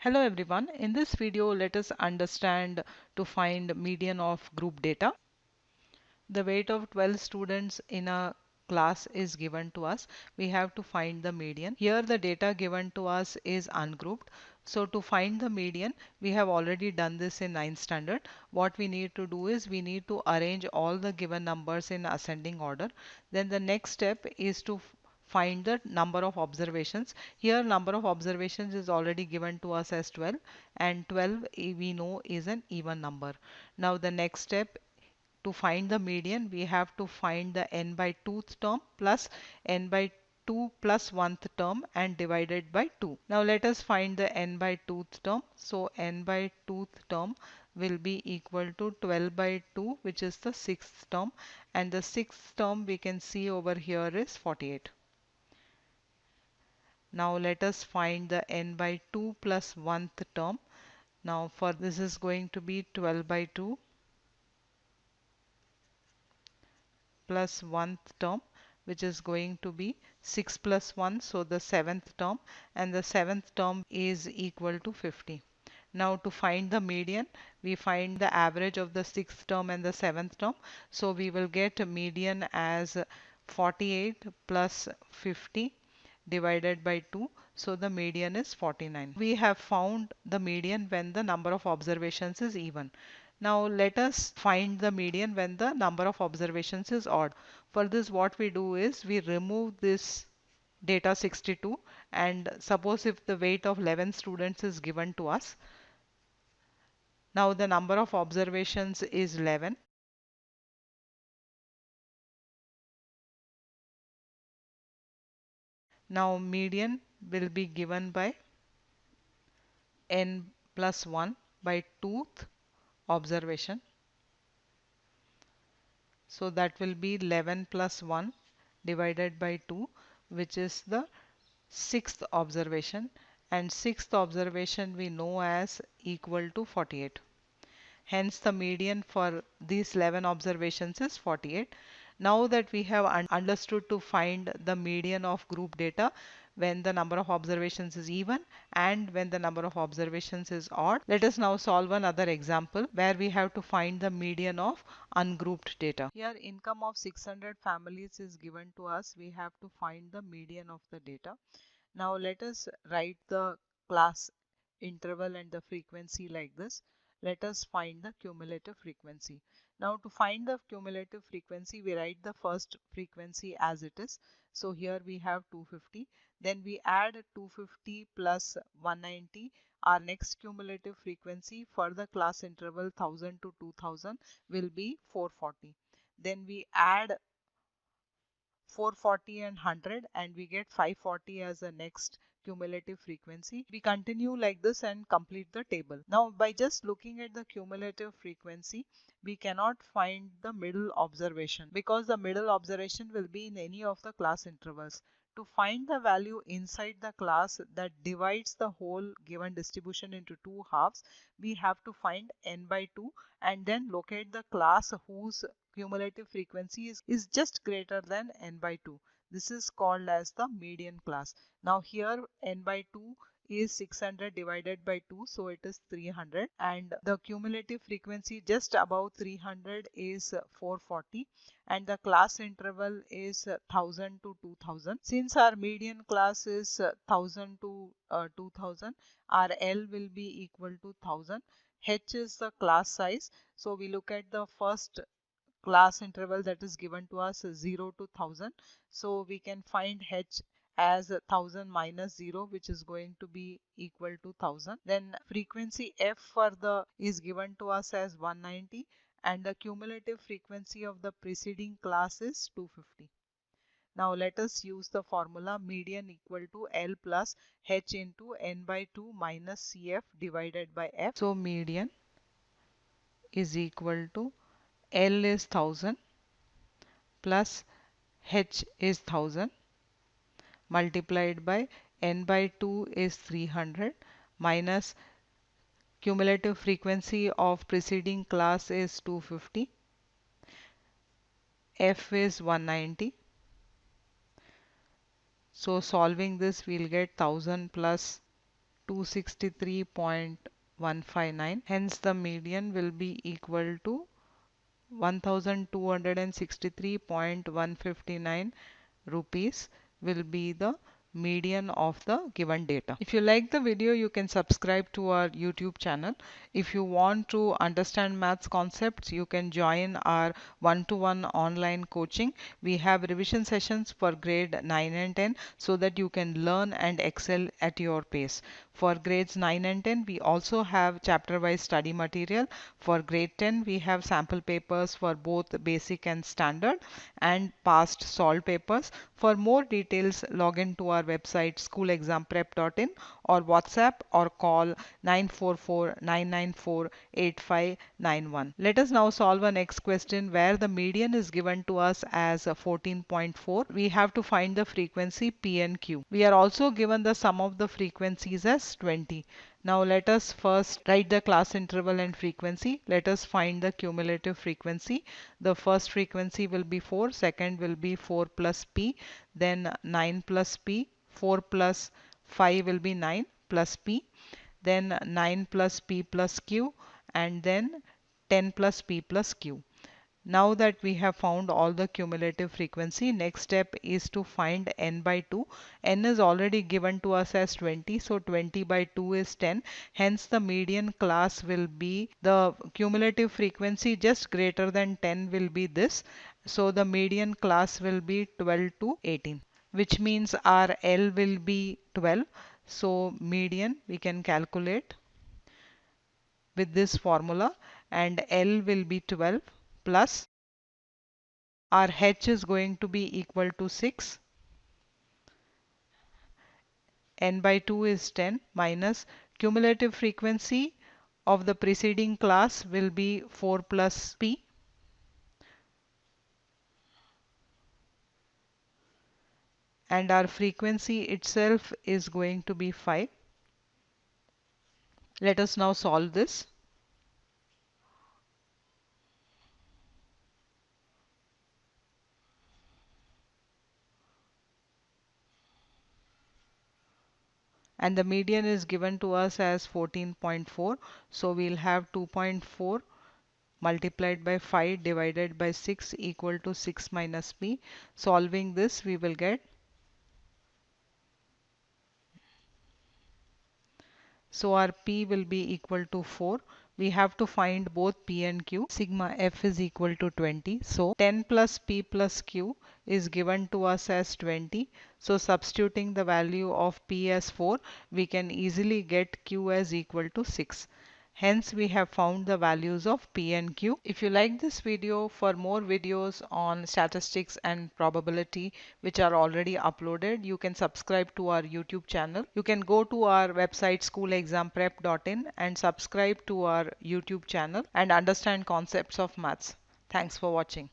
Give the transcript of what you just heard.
Hello everyone. In this video, let us understand to find median of group data. The weight of 12 students in a class is given to us. We have to find the median. Here the data given to us is ungrouped. So to find the median, we have already done this in 9th standard. What we need to do is we need to arrange all the given numbers in ascending order. Then the next step is to find the number of observations. Here number of observations is already given to us as 12, and 12 we know is an even number. Now the next step, to find the median, we have to find the n by 2th term plus n by 2 plus 1th term and divided by 2. Now let us find the n by 2th term. So n by 2th term will be equal to 12 by 2, which is the 6th term, and the 6th term we can see over here is 48. Now let us find the n by 2 plus 1th term. Now for this is going to be 12 by 2 plus 1th term, which is going to be 6 plus 1, so the 7th term, and the 7th term is equal to 50. Now to find the median, we find the average of the 6th term and the 7th term. So we will get a median as 48 plus 50 divided by 2. So the median is 49. We have found the median when the number of observations is even. Now let us find the median when the number of observations is odd. For this, what we do is we remove this data 62, and suppose if the weight of 11 students is given to us. Now the number of observations is 11. Now median will be given by n plus 1 by 2th observation. So that will be 11 plus 1 divided by 2, which is the 6th observation, and 6th observation we know as equal to 48. Hence the median for these 11 observations is 48. Now that we have understood to find the median of group data when the number of observations is even and when the number of observations is odd, let us now solve another example where we have to find the median of ungrouped data. Here income of 600 families is given to us. We have to find the median of the data. Now let us write the class interval and the frequency like this. Let us find the cumulative frequency. Now to find the cumulative frequency, we write the first frequency as it is. So here we have 250. Then we add 250 plus 190. Our next cumulative frequency for the class interval 1000 to 2000 will be 440. Then we add 440 and 100, and we get 540 as the next cumulative frequency. We continue like this and complete the table. Now by just looking at the cumulative frequency, we cannot find the middle observation because the middle observation will be in any of the class intervals. To find the value inside the class that divides the whole given distribution into two halves, we have to find n by 2 and then locate the class whose cumulative frequency is just greater than n by 2. This is called as the median class. Now here n by 2 is 600 divided by 2, so it is 300, and the cumulative frequency just above 300 is 440, and the class interval is 1000 to 2000. Since our median class is 1000 to 2000, our L will be equal to 1000. H is the class size. So we look at the first class interval that is given to us 0 to 1000. So we can find H as 1000 minus 0, which is going to be equal to 1000. Then frequency F for the is given to us as 190, and the cumulative frequency of the preceding class is 250. Now let us use the formula median equal to L plus H into n by 2 minus CF divided by F. So median is equal to L is 1000 plus H is 1000 multiplied by n by 2 is 300 minus cumulative frequency of preceding class is 250. F is 190. So solving this, we'll get 1000 plus 263.159. Hence the median will be equal to 1263.159 rupees will be the median of the given data. If you like the video, you can subscribe to our YouTube channel. If you want to understand maths concepts, you can join our one-to-one online coaching. We have revision sessions for grade 9 and 10 so that you can learn and excel at your pace. For grades 9 and 10, we also have chapter-wise study material. For grade 10, we have sample papers for both basic and standard and past solved papers. For more details, log in to our website schoolexamprep.in or WhatsApp or call 944-994-8591. Let us now solve a next question where the median is given to us as 14.4. We have to find the frequency P and Q. We are also given the sum of the frequencies as 20. Now let us first write the class interval and frequency. Let us find the cumulative frequency. The first frequency will be 4, second will be 4 plus P, then 9 plus P, 4 plus 5 will be 9 plus P, then 9 plus P plus Q, and then 10 plus P plus Q. Now that we have found all the cumulative frequency, next step is to find n by 2. N is already given to us as 20, so 20 by 2 is 10. Hence the median class will be the cumulative frequency just greater than 10 will be this. So the median class will be 12 to 18, which means our L will be 12. So median we can calculate with this formula, and L will be 12 plus our H is going to be equal to 6. N by 2 is 10 minus cumulative frequency of the preceding class will be 4 plus P. And our frequency itself is going to be 5. Let us now solve this. And the median is given to us as 14.4. So we'll have 2.4 multiplied by 5 divided by 6 equal to 6 minus P. Solving this, we will get. So our P will be equal to 4. We have to find both P and Q. Sigma F is equal to 20. So 10 plus P plus Q is given to us as 20. So substituting the value of P as 4, we can easily get Q as equal to 6. Hence we have found the values of P and Q. If you like this video, for more videos on statistics and probability which are already uploaded, you can subscribe to our YouTube channel. You can go to our website schoolexamprep.in and subscribe to our YouTube channel and understand concepts of maths. Thanks for watching.